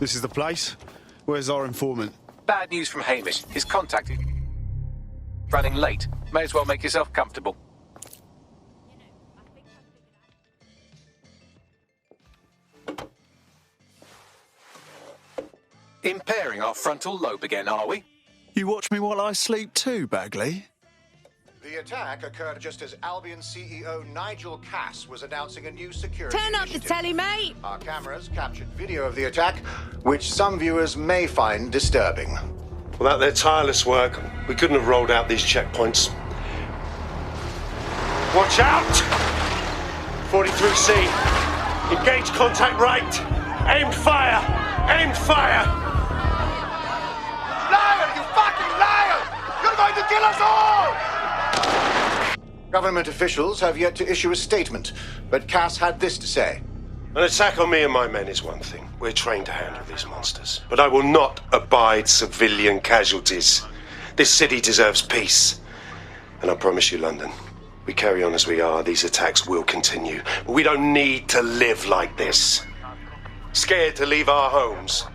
This is the place? Where's our informant? Bad news from Hamish. His contact is running late. May as well make yourself comfortable. Impairing our frontal lobe again, are we? You watch me while I sleep too, Bagley? The attack occurred just as Albion CEO Nigel was announcing a new security Turn up the initiative. telly, mate! Our cameras captured video of the attack, which some viewers may find disturbing. Without their tireless work, we couldn't have rolled out these checkpoints. Watch out! 43C. Engage contact right. Aimed fire! Aimed fire! Liar! You fucking liar! You're going to kill us all! Government officials have yet to issue a statement, but Cass had this to say. An attack on me and my men is one thing. We're trained to handle these monsters. But I will not abide civilian casualties. This city deserves peace. And I promise you, London, we carry on as we are, these attacks will continue. But we don't need to live like this. Scared to leave our homes.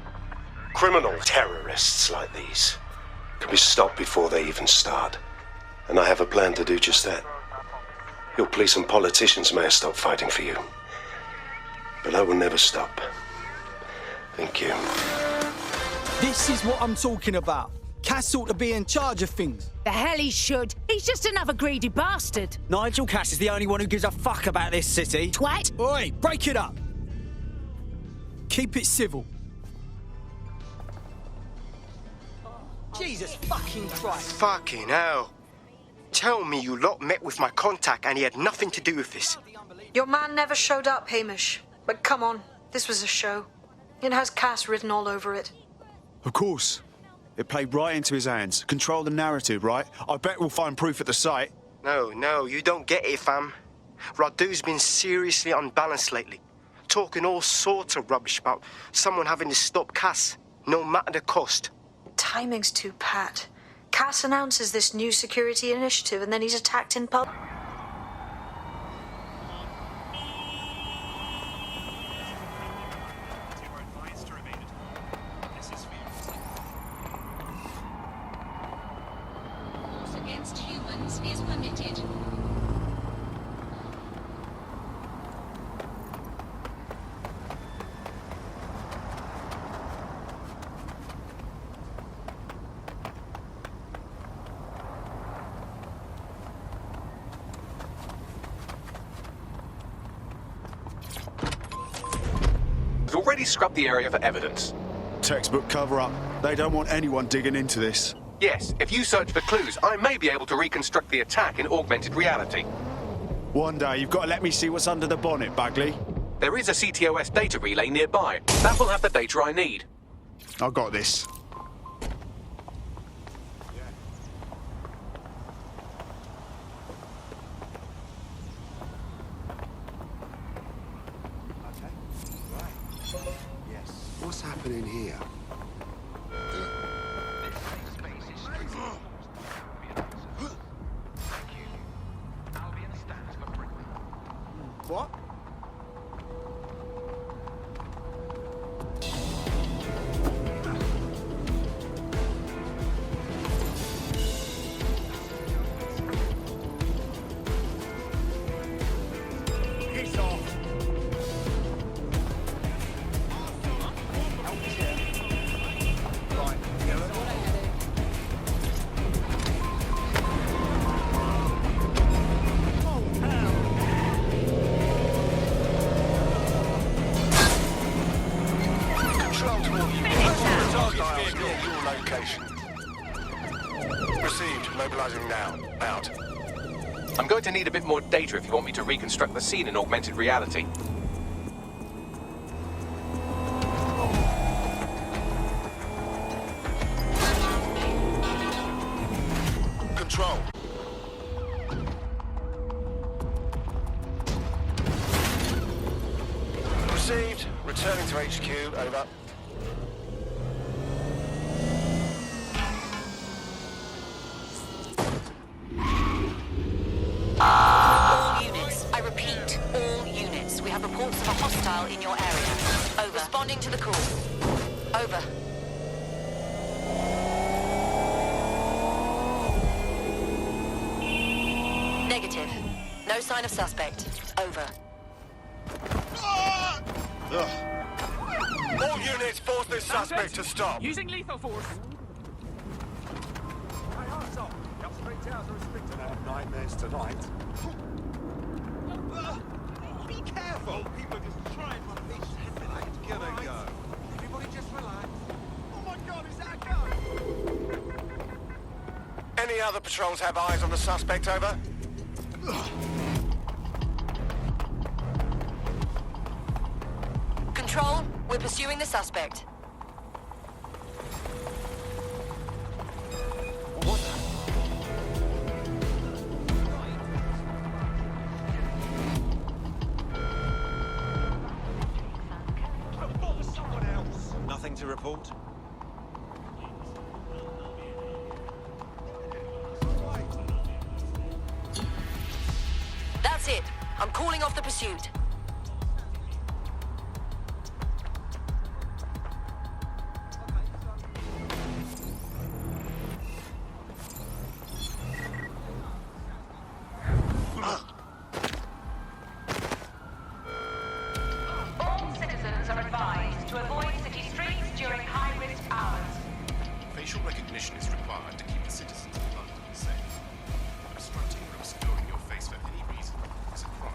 Criminal terrorists like these can be stopped before they even start. And I have a plan to do just that. Your police and politicians may have stopped fighting for you. But I will never stop. Thank you. This is what I'm talking about. Cass ought to be in charge of things. The hell he should. He's just another greedy bastard. Nigel Cass is the only one who gives a fuck about this city. Twat. Oi, break it up. Keep it civil. Jesus fucking Christ. Fucking hell. Tell me you lot met with my contact and he had nothing to do with this. Your man never showed up, Hamish. But come on, this was a show. It has Cass written all over it. Of course. It played right into his hands. Control the narrative, right? I bet we'll find proof at the site. No, you don't get it, fam. Radu's been seriously unbalanced lately. Talking all sorts of rubbish about someone having to stop Cass, no matter the cost. Timing's too pat. Cass announces this new security initiative and then he's attacked in public. Against humans is permitted. We've already scrubbed the area for evidence. Textbook cover-up. They don't want anyone digging into this. Yes, if you search for clues, I may be able to reconstruct the attack in augmented reality. One day, you've got to let me see what's under the bonnet, Bagley. There is a CTOS data relay nearby. That will have the data I need. I got this. What's happening here? What? Piss off. Received. Mobilizing now. Out. I'm going to need a bit more data if you want me to reconstruct the scene in augmented reality. Control. Received. Returning to HQ. Over. All units. I repeat, all units. We have reports of a hostile in your area. Over. Responding to the call. Over. Negative. No sign of suspect. Over. All units, force this suspect to stop. Using lethal force. Nightmares tonight. Be careful. People are just trying my piece. Give it a go. Everybody just relax. Oh my God, is that a gun? Any other patrols have eyes on the suspect, over? Control, we're pursuing the suspect. Nothing to report. That's it. I'm calling off the pursuit. All citizens are advised to avoid city streets during high-risk hours. Facial recognition is required to keep the citizens of London safe. Obstructing or obscuring your face for any reason is a crime.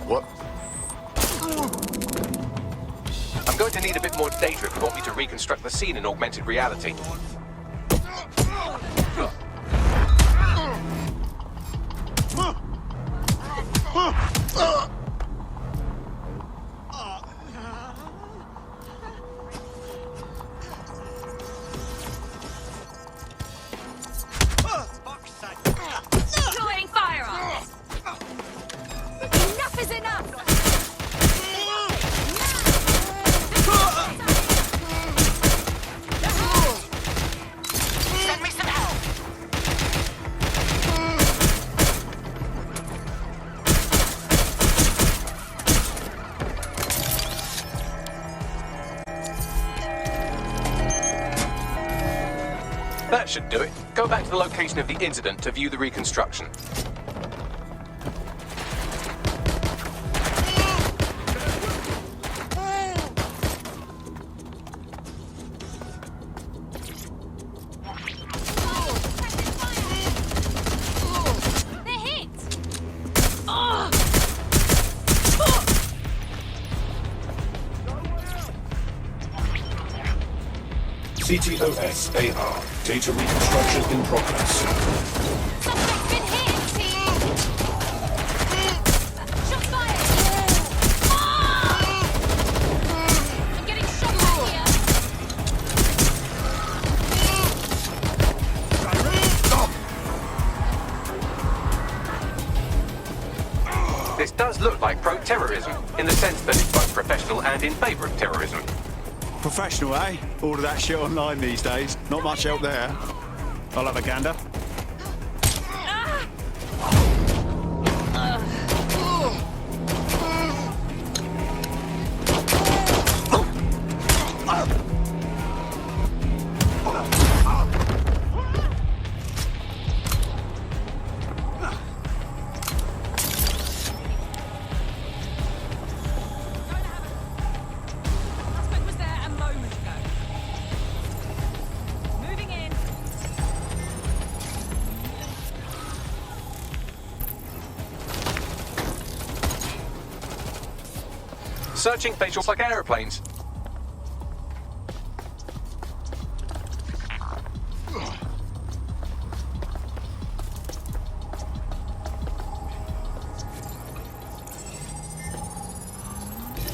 What? I'm going to need a bit more data if you want me to reconstruct the scene in augmented reality. Drawing firearms! Enough is enough! Send me some help. That should do it. Go back to the location of the incident to view the reconstruction. They're hit! CTOS AR. Data reconstruction in progress. Suspect's been hit, team! Shot fired! I'm getting shot at here! This does look like pro-terrorism, in the sense that it's both professional and in favour of terrorism. Professional, eh? All of that shit online these days. Not much help there. I'll have a gander. Suspect was there a moment ago. Moving in. Searching facials like aeroplanes.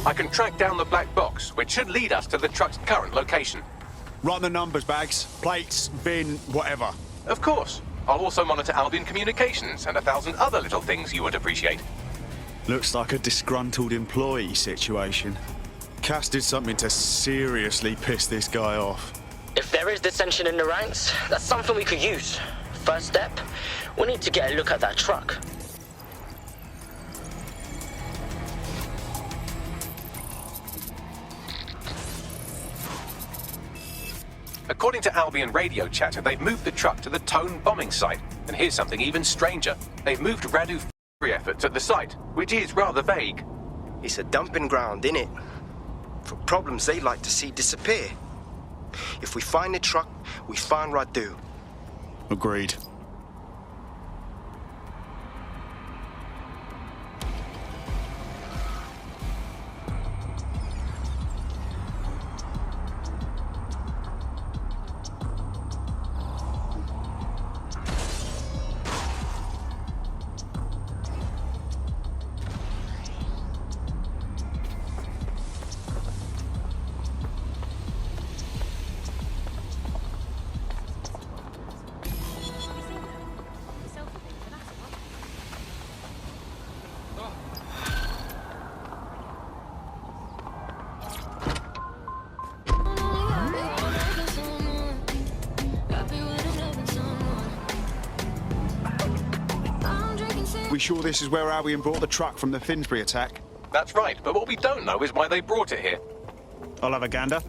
I can track down the black box, which should lead us to the truck's current location. Run the numbers, Bags. Plates, bin, whatever. Of course. I'll also monitor Albion communications and 1,000 other little things you would appreciate. Looks like a disgruntled employee situation. Cass did something to seriously piss this guy off. If there is dissension in the ranks, that's something we could use. First step, we need to get a look at that truck. According to Albion radio chatter, they've moved the truck to the Tone bombing site. And here's something even stranger. They've moved Radu efforts at the site, which is rather vague. It's a dumping ground, innit? For problems they like to see disappear. If we find the truck, we find Radu. Agreed. We sure this is where Albion brought the truck from the Finsbury attack? That's right, but what we don't know is why they brought it here. I'll have a gander.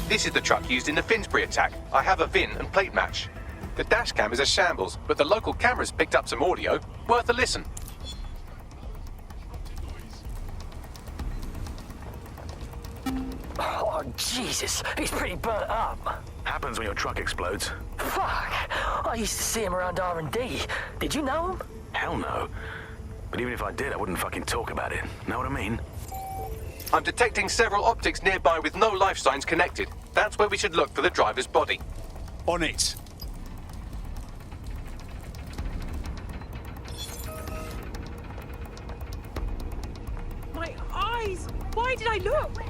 This is the truck used in the Finsbury attack. I have a VIN and plate match. The dash cam is a shambles, but the local cameras picked up some audio. Worth a listen. Oh, Jesus, he's pretty burnt up. Happens when your truck explodes. Fuck, I used to see him around R&D. Did you know him? Hell no. But even if I did, I wouldn't fucking talk about it. Know what I mean? I'm detecting several optics nearby with no life signs connected. That's where we should look for the driver's body. On it. My eyes! Why did I look?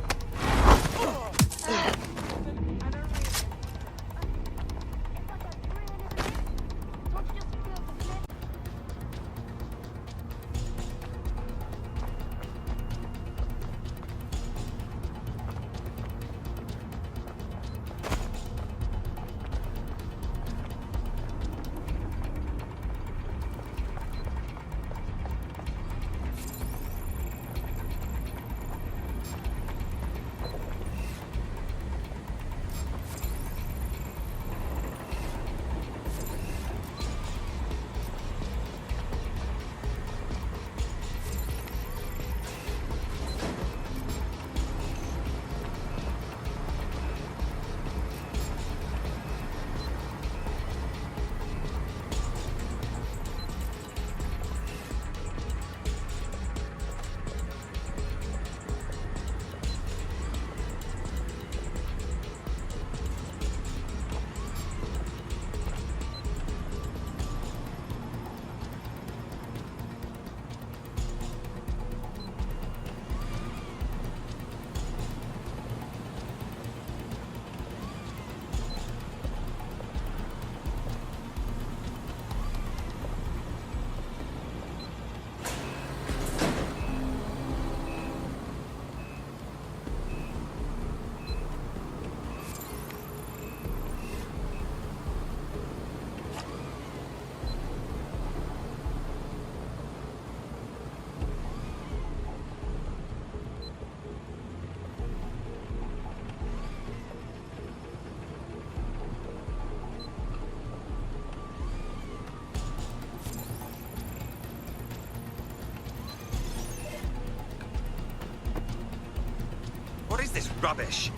is this rubbish?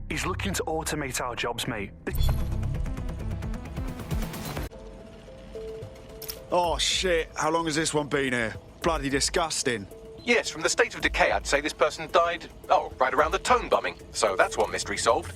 He's looking to automate our jobs, mate. Oh shit, how long has this one been here? Bloody disgusting. Yes, from the state of decay, I'd say this person died, right around the tone bombing. So that's one mystery solved.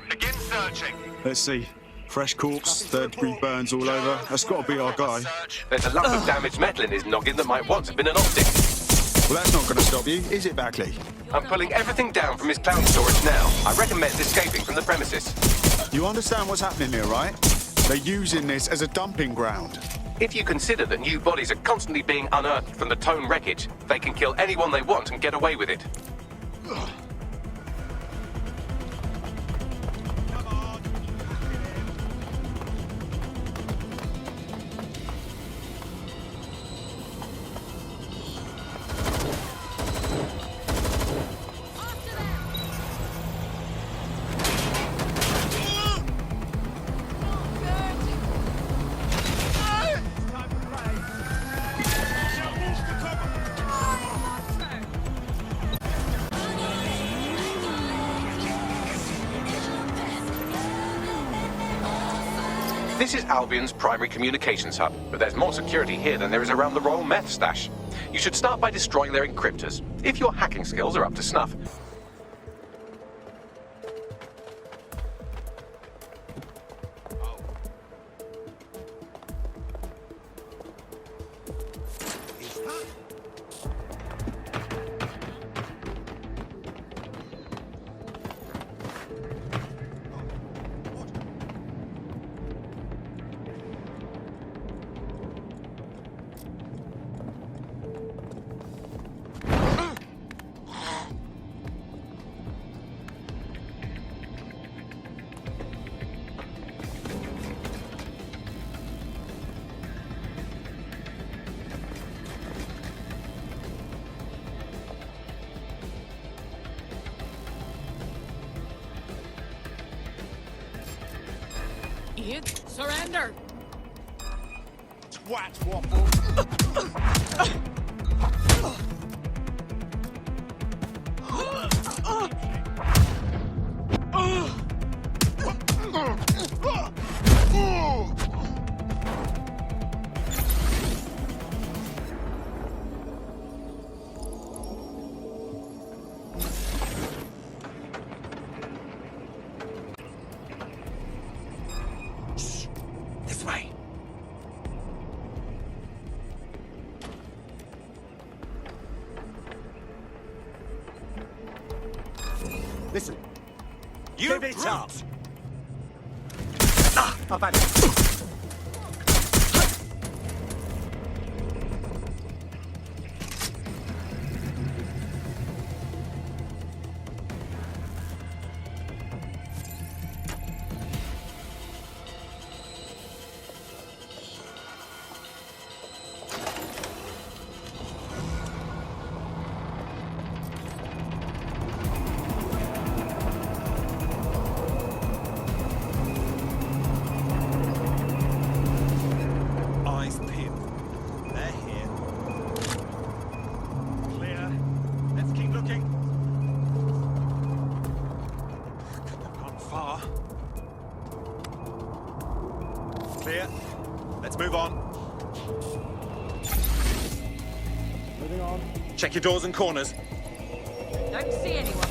Begin searching. Let's see. Fresh corpse, third-degree burns all over. That's got to be our guy. There's a lump of damaged metal in his noggin that might once have been an optic. Well, that's not going to stop you, is it, Bagley? I'm pulling everything down from his cloud storage now. I recommend escaping from the premises. You understand what's happening here, right? They're using this as a dumping ground. If you consider that new bodies are constantly being unearthed from the Tone wreckage, they can kill anyone they want and get away with it. This is Albion's primary communications hub, but there's more security here than there is around the Royal Meth stash. You should start by destroying their encryptors, if your hacking skills are up to snuff. Ian, surrender! Twat waffle! This way. Listen. Give it up. I've had it. move on. Moving on. Check your doors and corners. Don't see anyone.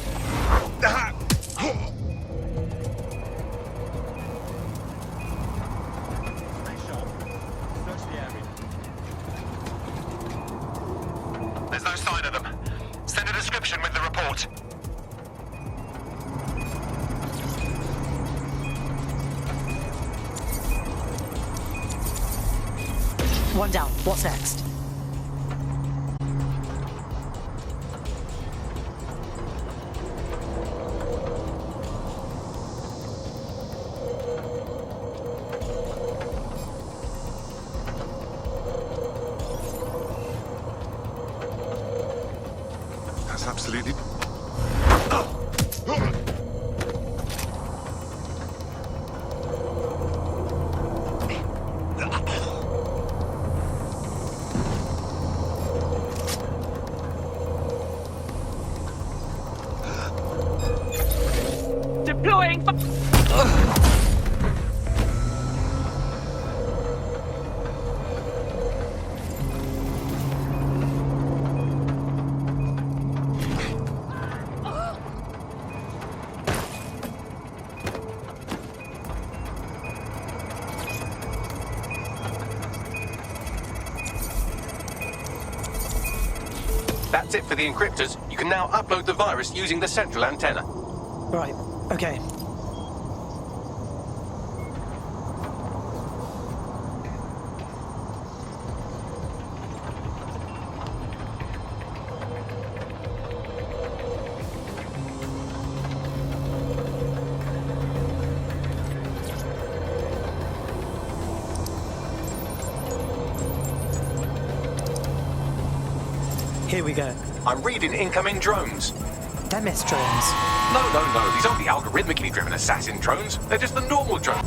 There's no sign of them. Send a description with the report. One down. What's next? That's absolutely... Deploying. That's it for the encryptors. You can now upload the virus using the central antenna. Right. Okay. Here we go. I'm reading incoming drones. MS drones. No. These aren't the algorithmically driven assassin drones. They're just the normal drones.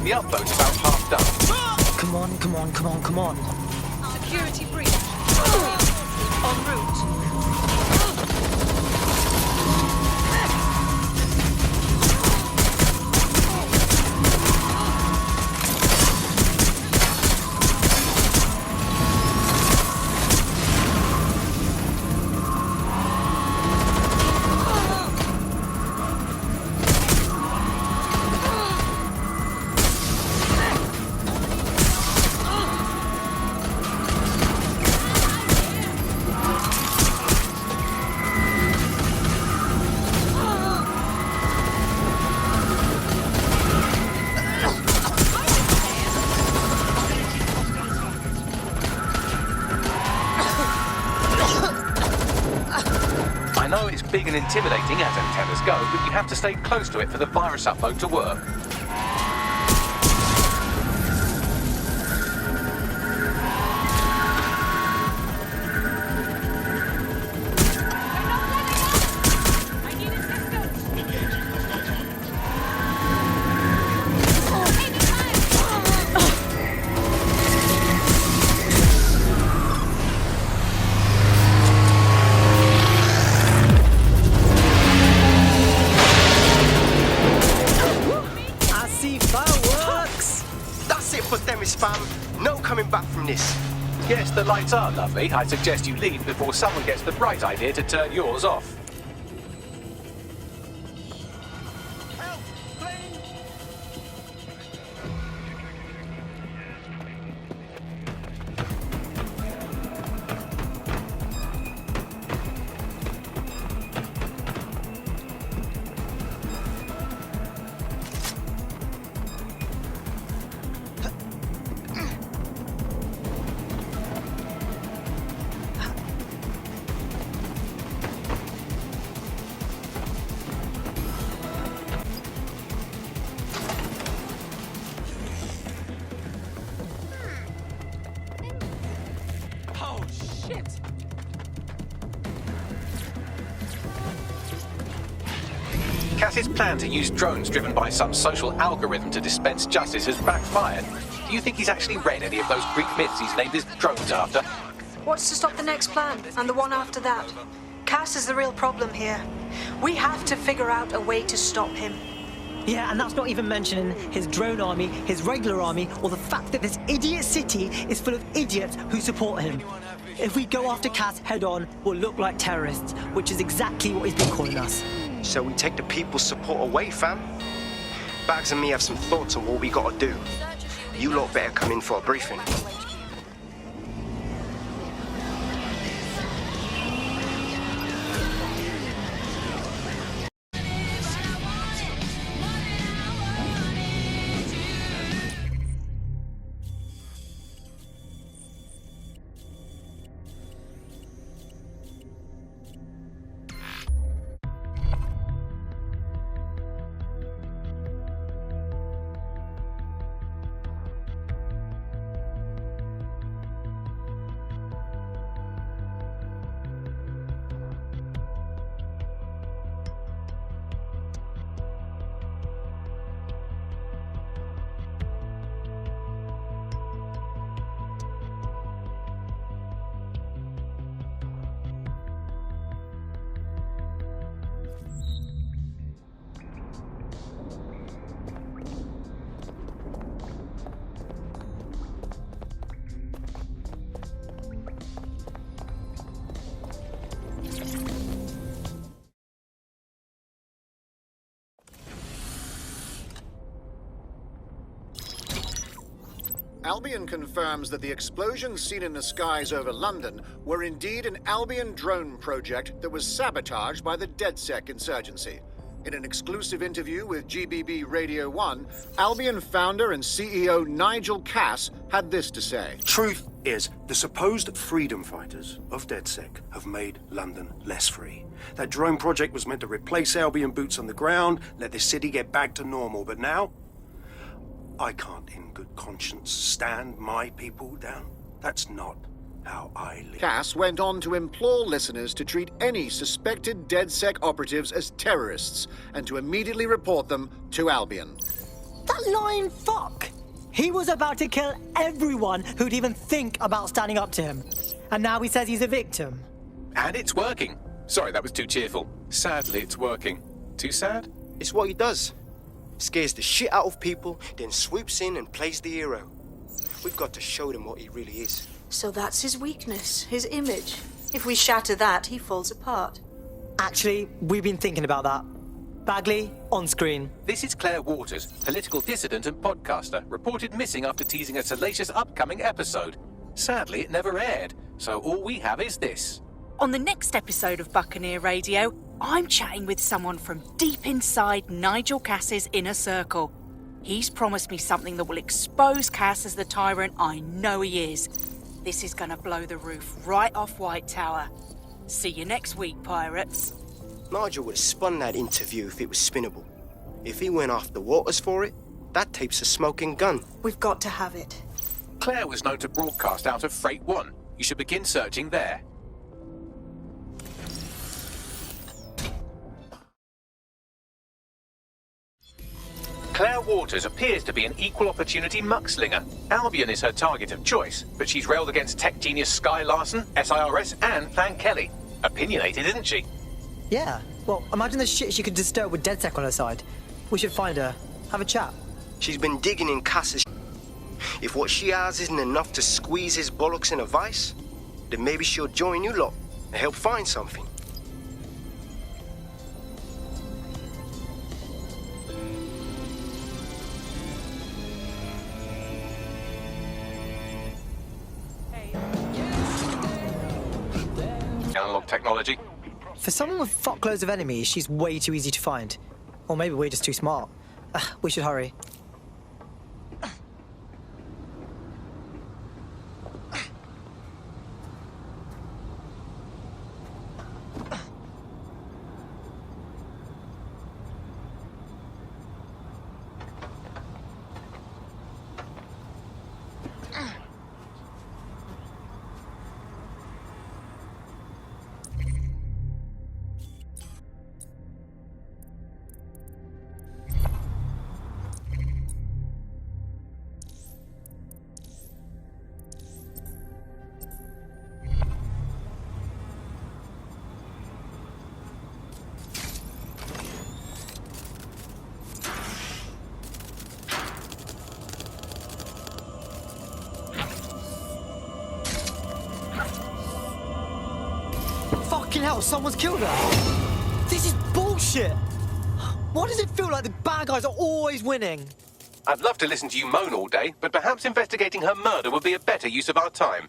The upload's about half done. Come on. Security breach. En route. I know it's big and intimidating as antennas go, but you have to stay close to it for the virus upload to work. Spam, no coming back from this. Yes, the lights are lovely. I suggest you leave before someone gets the bright idea to turn yours off. shit! Cass's plan to use drones driven by some social algorithm to dispense justice has backfired. Do you think he's actually read any of those Greek myths he's named his drones after? What's to stop the next plan, and the one after that? Cass is the real problem here. We have to figure out a way to stop him. Yeah, and that's not even mentioning his drone army, his regular army, or the fact that this idiot city is full of idiots who support him. If we go after Cass head-on, we'll look like terrorists, which is exactly what he's been calling us. So we take the people's support away, fam? Bags and me have some thoughts on what we gotta do. You lot better come in for a briefing. Albion confirms that the explosions seen in the skies over London were indeed an Albion drone project that was sabotaged by the DedSec insurgency. In an exclusive interview with GBB Radio 1, Albion founder and CEO Nigel Cass had this to say. Truth is, the supposed freedom fighters of DedSec have made London less free. That drone project was meant to replace Albion boots on the ground, let the city get back to normal, but now I can't in good conscience stand my people down. That's not how I live. Cass went on to implore listeners to treat any suspected DedSec operatives as terrorists and to immediately report them to Albion. That lying fuck! He was about to kill everyone who'd even think about standing up to him. And now he says he's a victim. And it's working. Sorry, that was too cheerful. Sadly, it's working. Too sad? It's what he does. Scares the shit out of people, then swoops in and plays the hero. We've got to show them what he really is. So that's his weakness, his image. If we shatter that, he falls apart. Actually, we've been thinking about that. Bagley, on screen. This is Claire Waters, political dissident and podcaster, reported missing after teasing a salacious upcoming episode. Sadly, it never aired, so all we have is this. On the next episode of Buccaneer Radio, I'm chatting with someone from deep inside Nigel Cass's inner circle. He's promised me something that will expose Cass as the tyrant I know he is. This is gonna blow the roof right off White Tower. See you next week, pirates. Nigel would have spun that interview if it was spinnable. If he went after Waters for it, that tape's a smoking gun. We've got to have it. Claire was known to broadcast out of Freight 1. You should begin searching there. Claire Waters appears to be an equal opportunity muckslinger. Albion is her target of choice, but she's railed against tech genius Sky Larson, SIRS, and Plan Kelly. Opinionated, isn't she? Yeah. Well, imagine the shit she could disturb with DedSec on her side. We should find her. Have a chat. She's been digging in Cass's. If what she has isn't enough to squeeze his bollocks in a vice, then maybe she'll join you lot and help find something. Analog technology. For someone with fuckloads of enemies, she's way too easy to find. Or maybe we're just too smart. We should hurry. Fucking hell, someone's killed her. This is bullshit. Why does it feel like the bad guys are always winning? I'd love to listen to you moan all day, but perhaps investigating her murder would be a better use of our time.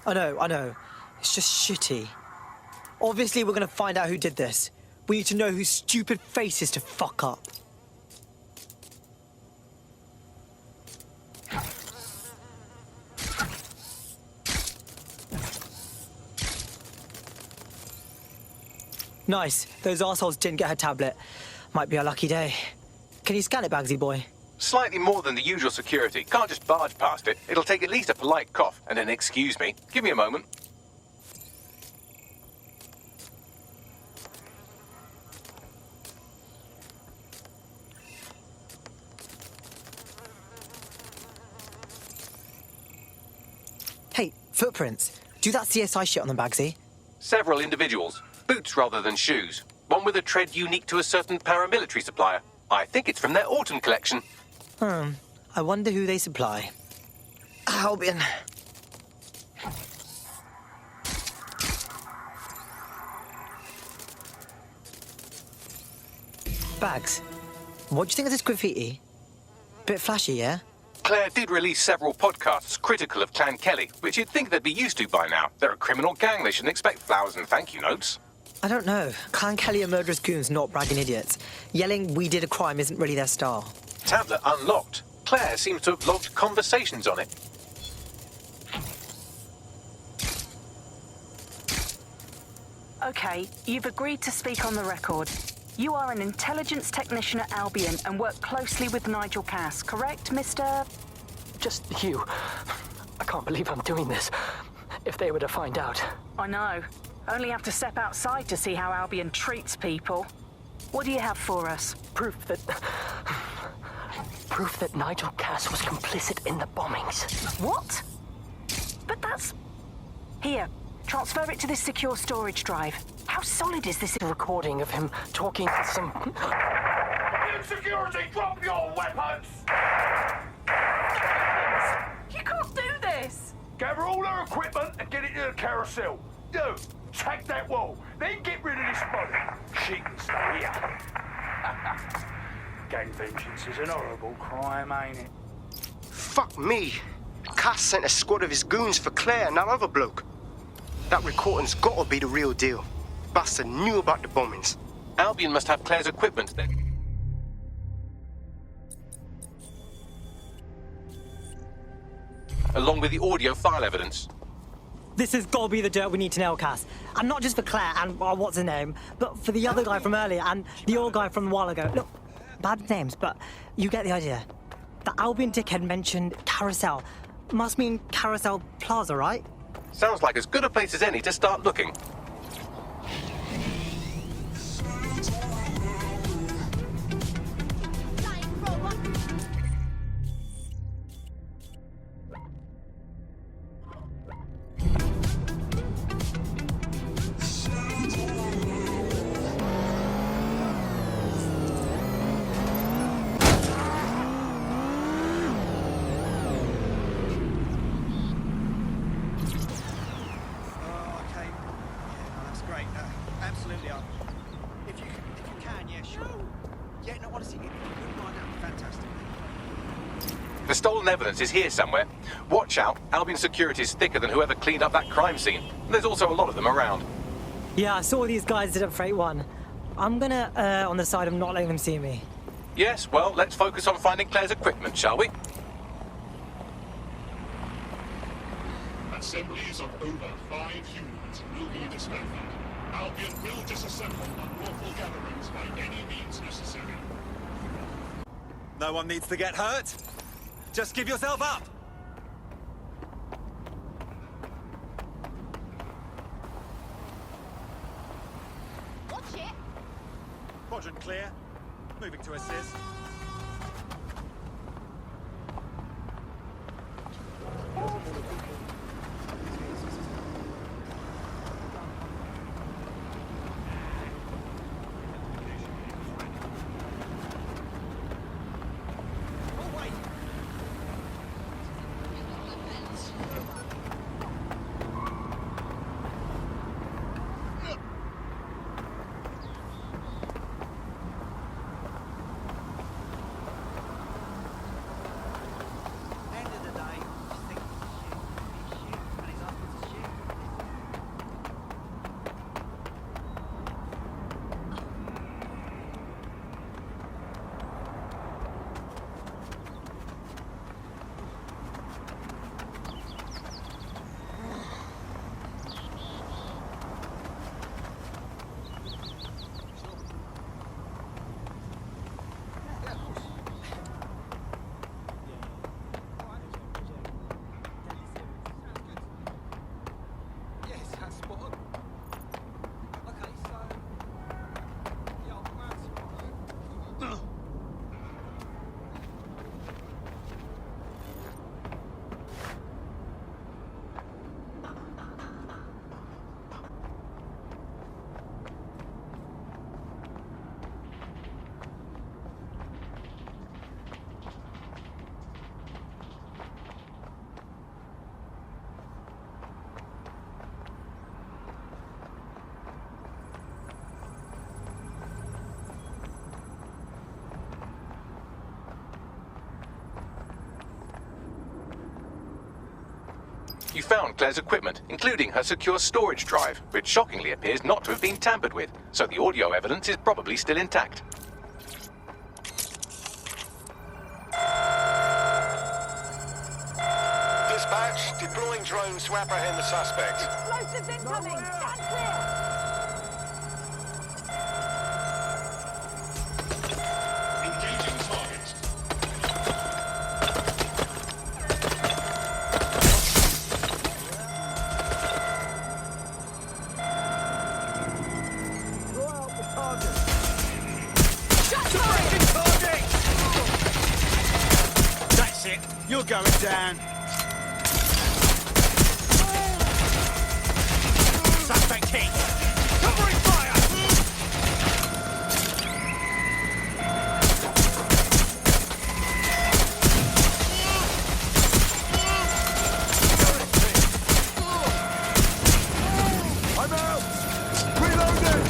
I know. It's just shitty. Obviously, we're gonna find out who did this. We need to know whose stupid faces to fuck up. Nice. Those assholes didn't get her tablet. Might be a lucky day. Can you scan it, Bagsy boy? Slightly more than the usual security. Can't just barge past it. It'll take at least a polite cough and an excuse me. Give me a moment. Hey, footprints. Do that CSI shit on them, Bagsy. Several individuals. Boots rather than shoes. One with a tread unique to a certain paramilitary supplier. I think it's from their autumn collection. I wonder who they supply. Albion. Bags, what do you think of this graffiti? Bit flashy, yeah? Claire did release several podcasts critical of Clan Kelly, which you'd think they'd be used to by now. They're a criminal gang. They shouldn't expect flowers and thank you notes. I don't know. Clan Kelly are murderous goons, not bragging idiots. Yelling we did a crime isn't really their style. Tablet unlocked. Claire seems to have logged conversations on it. Okay, you've agreed to speak on the record. You are an intelligence technician at Albion and work closely with Nigel Cass, correct, Mr...? Just you. I can't believe I'm doing this. If they were to find out. I know. Only have to step outside to see how Albion treats people. What do you have for us? Proof that Nigel Cass was complicit in the bombings. What? But that's... Here, transfer it to this secure storage drive. How solid is this? A recording of him talking to some... Security, drop your weapons! You can't do this! Gather all her equipment and get it to the carousel. You, take that wall, then get rid of this body. She can stay here. Gang vengeance is an horrible crime, ain't it? Fuck me. Cass sent a squad of his goons for Claire and that other bloke. That recording's gotta be the real deal. Bastard knew about the bombings. Albion must have Claire's equipment then. Along with the audio file evidence. This has got to be the dirt we need to nail, Cass. And not just for Claire and what's her name, but for the other guy from earlier and the old guy from a while ago. Look, bad names, but you get the idea. The Albion dickhead mentioned Carousel. Must mean Carousel Plaza, right? Sounds like as good a place as any to start looking. The stolen evidence is here somewhere. Watch out, Albion security is thicker than whoever cleaned up that crime scene. There's also a lot of them around. Yeah, I saw these guys did at Freight 1. I'm gonna on the side of not letting them see me. Yes, well, let's focus on finding Claire's equipment, shall we? Assemblies of over 5 humans will be dismantled. Albion will disassemble unlawful gatherings by any means necessary. No one needs to get hurt. Just give yourself up! Watch it! Quadrant clear. Moving to assist. You found Claire's equipment, including her secure storage drive, which shockingly appears not to have been tampered with, so the audio evidence is probably still intact. Dispatch, deploying drones to apprehend the suspect. Explosives incoming! Stand clear! Engaging target. That's it. You're going down. Suspect hit. Covering fire. I'm out. Reloading.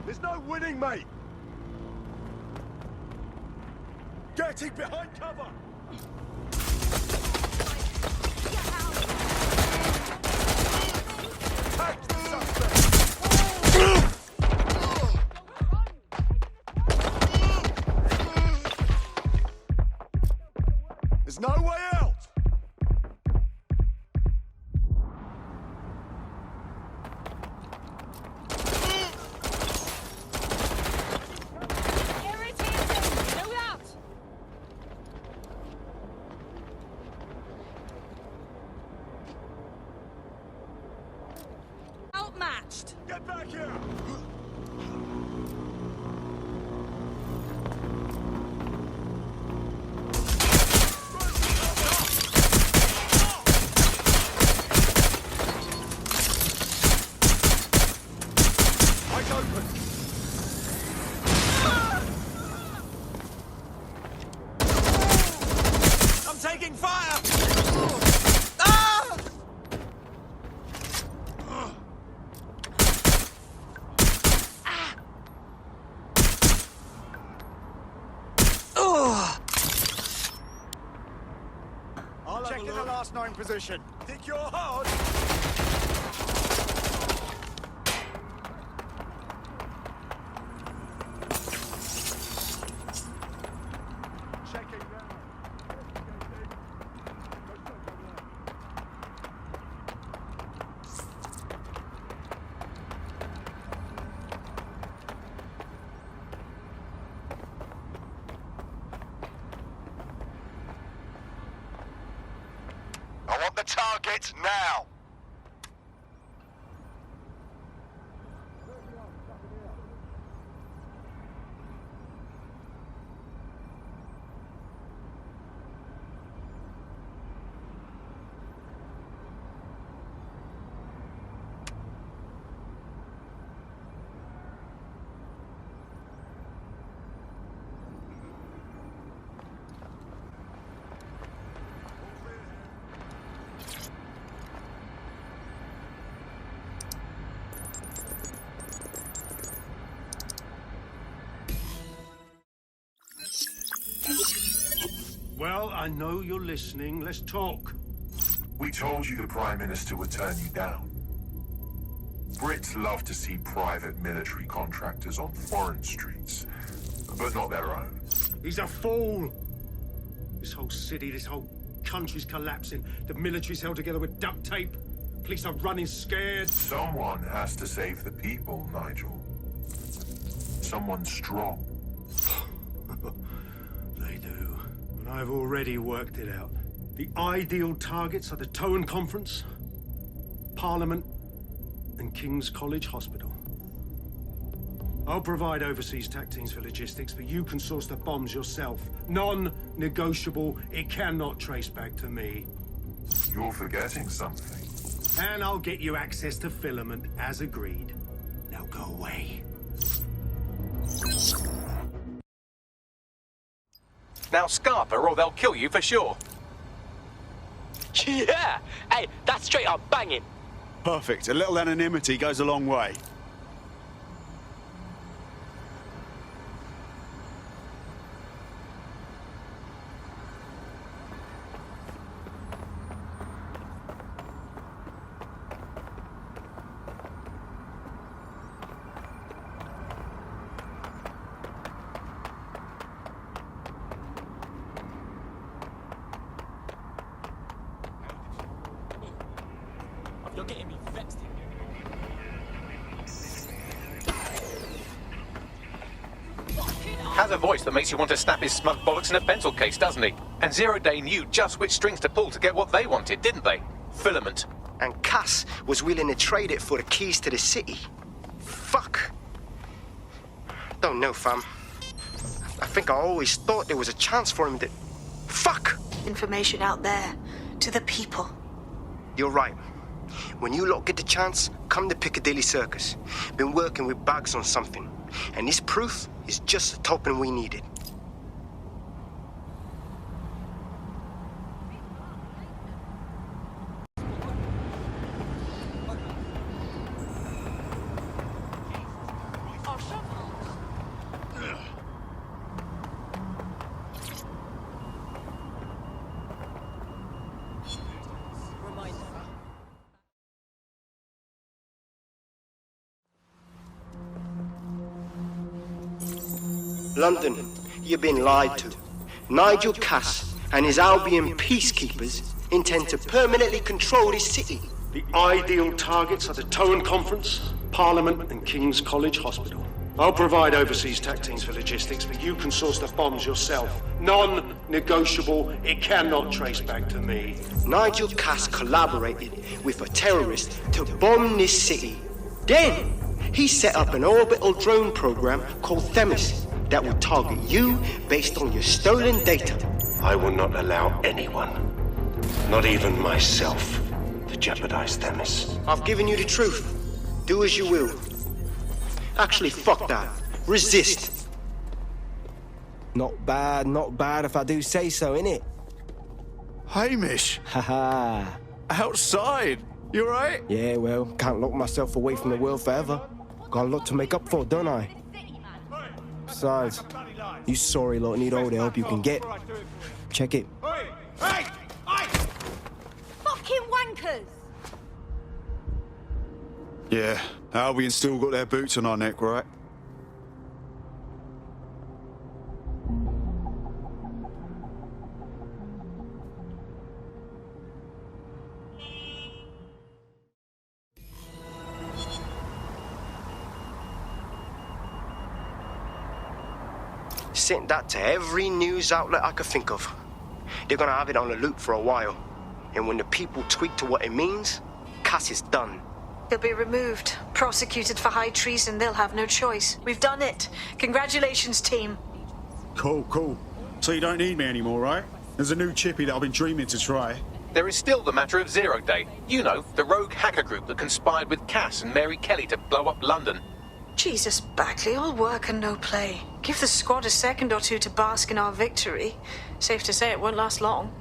There's no winning, mate! Getting behind cover! Catch the suspect! There's no way out! Outmatched! Get back here! Eyes open! I'm taking fire! Ah! Checking the last 9 position. Think you're hard? Checking now. I want the target now! Well, I know you're listening. Let's talk. We told you the Prime Minister would turn you down. Brits love to see private military contractors on foreign streets, but not their own. He's a fool! This whole city, this whole country's collapsing. The military's held together with duct tape. Police are running scared. Someone has to save the people, Nigel. Someone strong. They do. And I've already worked it out. The ideal targets are the Towan Conference, Parliament, and King's College Hospital. I'll provide overseas tac teams for logistics, but you can source the bombs yourself. Non-negotiable. It cannot trace back to me. You're forgetting something. And I'll get you access to filament, as agreed. Now go away. Now scarper or they'll kill you for sure. Yeah! Hey, that's straight up banging. Perfect. A little anonymity goes a long way. You're getting me vexed here. Has a voice that makes you want to snap his smug bollocks in a pencil case, doesn't he? And Zero Day knew just which strings to pull to get what they wanted, didn't they? Filament. And Cass was willing to trade it for the keys to the city. Fuck. Don't know, fam. I think I always thought there was a chance for him to... Fuck! Information out there, to the people. You're right. When you lot get the chance, come to Piccadilly Circus. Been working with bags on something. And this proof is just the token we needed. London, you've been lied to. Nigel Cass and his Albion peacekeepers intend to permanently control this city. The ideal targets are the Towan Conference, Parliament, and King's College Hospital. I'll provide overseas tac teams for logistics, but you can source the bombs yourself. Non-negotiable. It cannot trace back to me. Nigel Cass collaborated with a terrorist to bomb this city. Then, he set up an orbital drone program called Themis that will target you based on your stolen data. I will not allow anyone, not even myself, to jeopardize Themis. I've given you the truth. Do as you will. Actually, fuck that. Resist. Not bad if I do say so, innit? Hamish! Haha. Outside! You alright? Yeah, well, can't lock myself away from the world forever. Got a lot to make up for, don't I? Besides, you sorry lot need all the help you can get. Check it. Fucking wankers! Yeah, Albion still got their boots on our neck, right? Sent that to every news outlet I could think of. They're gonna have it on a loop for a while. And when the people tweak to what it means, Cass is done. He'll be removed, prosecuted for high treason. They'll have no choice. We've done it. Congratulations, team. Cool. So you don't need me anymore, right? There's a new chippy that I've been dreaming to try. There is still the matter of Zero Day. You know, the rogue hacker group that conspired with Cass and Mary Kelly to blow up London. Jesus, Bagley, all work and no play. Give the squad a second or two to bask in our victory. Safe to say it won't last long.